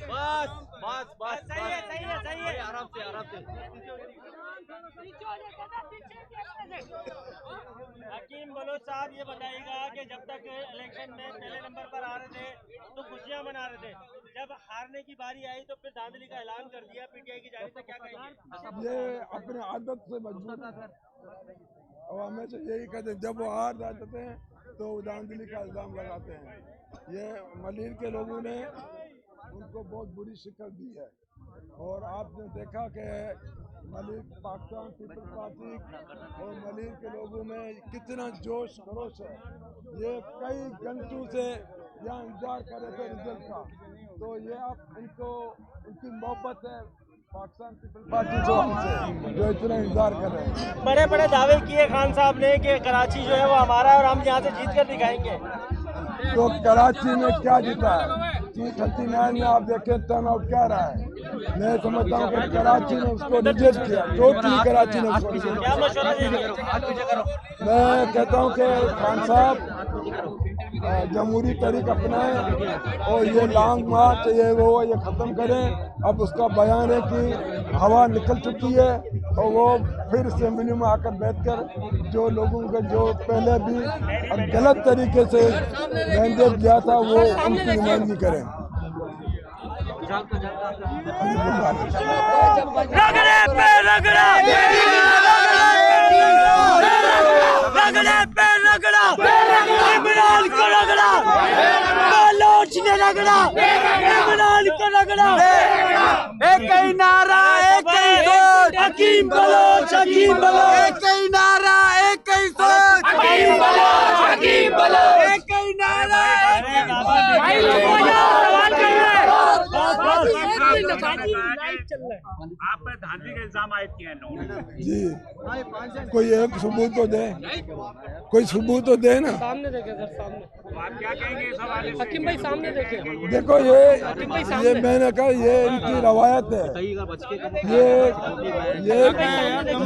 बस बस बस सही है आराम से हकीम बलोच साहब ये बताइएगा कि जब तक इलेक्शन में पहले नंबर पर आ रहे थे तो खुशियां मना रहे थे, जब हारने की बारी आई तो फिर धांधली का ऐलान कर दिया पीटीआई की जानिब से, क्या कहेंगे? ये अपने आदत से मजबूर है और हमेशा यही कहते हैं, जब वो हार जाते हैं तो धांधली का इल्जाम लगाते हैं। ये मलिर के लोगों ने उनको बहुत बुरी शिकस्त दी है और आपने देखा कि मलिर पाकिस्तान पीपल्स पार्टी और मलिर के लोगों में कितना जोश खरोश है। ये कई घंटों से यहाँ इंतजार कर रहे थे रिजल्ट का, तो ये आप इनको इनकी मोहब्बत है पाकिस्तान पीपल्स पार्टी से जो इतना इंतजार कर रहे हैं। बड़े बड़े दावे किए खान साहब ने कि कराची जो है वो हमारा है और हम यहाँ से जीत कर दिखाएंगे। तो कराची में क्या जीता है? T39 में आप देखें टर्न आउट क्या रहा है। मैं समझता हूँ कि कराची ने उसको रिजेक्ट किया, टोटली कराची ने उसको रिजेक्ट किया। मैं कहता हूँ कि खान साहब जमहूरी तरीक अपनाएं और ये लॉन्ग मार्च ये वो ये ख़त्म करें। अब उसका बयान है कि हवा निकल चुकी है और वो फिर असेंबली में आकर बैठकर जो लोगों के जो पहले भी गलत तरीके से मैंडेट दिया था वो उनकी नुमाइंदगी करें। रगड़े पे रगड़ा, रगड़े पे रगड़ा, इमरान को रगड़ा, बलोच ने रगड़ा, इमरान को रगड़ा। एक ही नारा एक ही सोच, हकीम बलोच, हकीम बलोच, एक ही नारा एक ही सोच, हकीम बलोच, हकीम बलोच, एक ही नारा आप पर धांधली के इल्जाम आयद किए हैं लोगों ने। जी कोई एक सबूत तो दे, कोई सबूत तो दे ना। सामने देखे सर, सामने तो आप क्या कहेंगे इस हवाले से? हकीम भाई सामने देखे। देखो ये मैंने कहा ये इनकी रवायत है।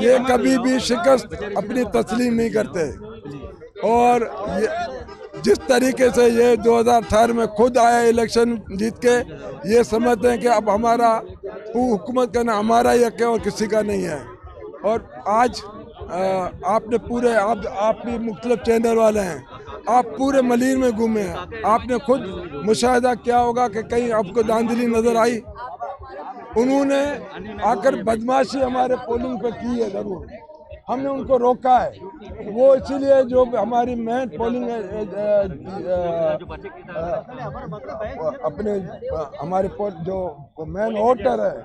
ये कभी भी शिकस्त अपनी तस्लीम नहीं करते और ये जिस तरीके से ये 2018 में खुद आया इलेक्शन जीत के, ये समझते हैं कि अब हमारा हुकूमत करना हमारा ही हक है और किसी का नहीं है। और आज आपने पूरे आप भी मुख्तलिफ चैनल वाले हैं, आप पूरे मलिर में घूमे हैं, आपने खुद मुशाहिदा किया होगा कि कहीं आपको धांधली नजर आई? उन्होंने आकर बदमाशी हमारे पोलिंग पे की है, जरूर हमने उनको रोका है। वो इसीलिए जो हमारी मेन पोलिंग अपने हमारे जो मेन वोटर है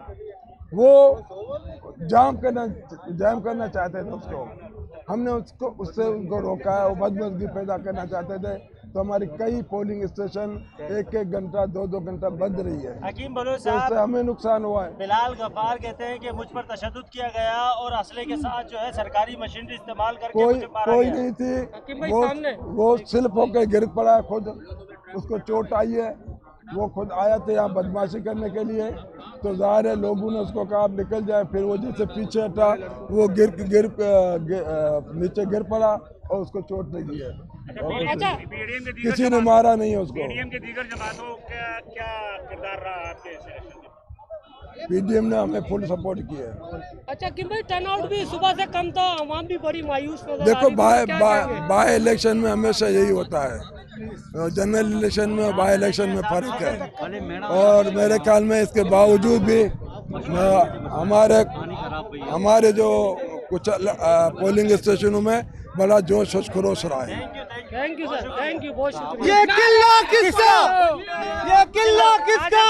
वो जाम करना चाहते थे उसको, हमने उससे उनको रोका है। वो बदमज़गी पैदा करना चाहते थे तो हमारी कई पोलिंग स्टेशन 1-1 घंटा 2-2 घंटा बंद रही है। हकीम बलोच तो साहब, उससे हमें नुकसान हुआ है। बिलाल गफ्फार कहते हैं कि मुझ पर तशद्दुद किया गया और असले के साथ जो है सरकारी मशीनरी इस्तेमाल करके मुझे मारा कोई गया। नहीं थी, वो स्लिप होकर गिर पड़ा है, खुद उसको चोट आई है। वो खुद आया था यहाँ बदमाशी करने के लिए, तो ज़ाहिर है लोगों ने उसको कहा आप निकल जाए, फिर वो जैसे पीछे हटा वो नीचे गिर पड़ा और उसको चोट लगी है। किसी ने मारा नहीं है उसको। पीडीएम के दीगर जमातों का क्या किरदार रहा आपके इलेक्शन में? पीडीएम ने हमें फुल सपोर्ट किया है। अच्छा कि भाई टर्नआउट भी सुबह से कम था, आवाम भी बड़ी मायूस नजर देखो आ रही थी, बाय इलेक्शन में हमेशा यही होता है, जनरल इलेक्शन में बाय इलेक्शन में फर्क है। और मेरे ख्याल में इसके बावजूद भी हमारे जो कुछ पोलिंग स्टेशनों में बड़ा जोश खरोश रहा है। Thank you sir, thank you, बहुत शुक्रिया। ये किला किसका? ये किला किसका?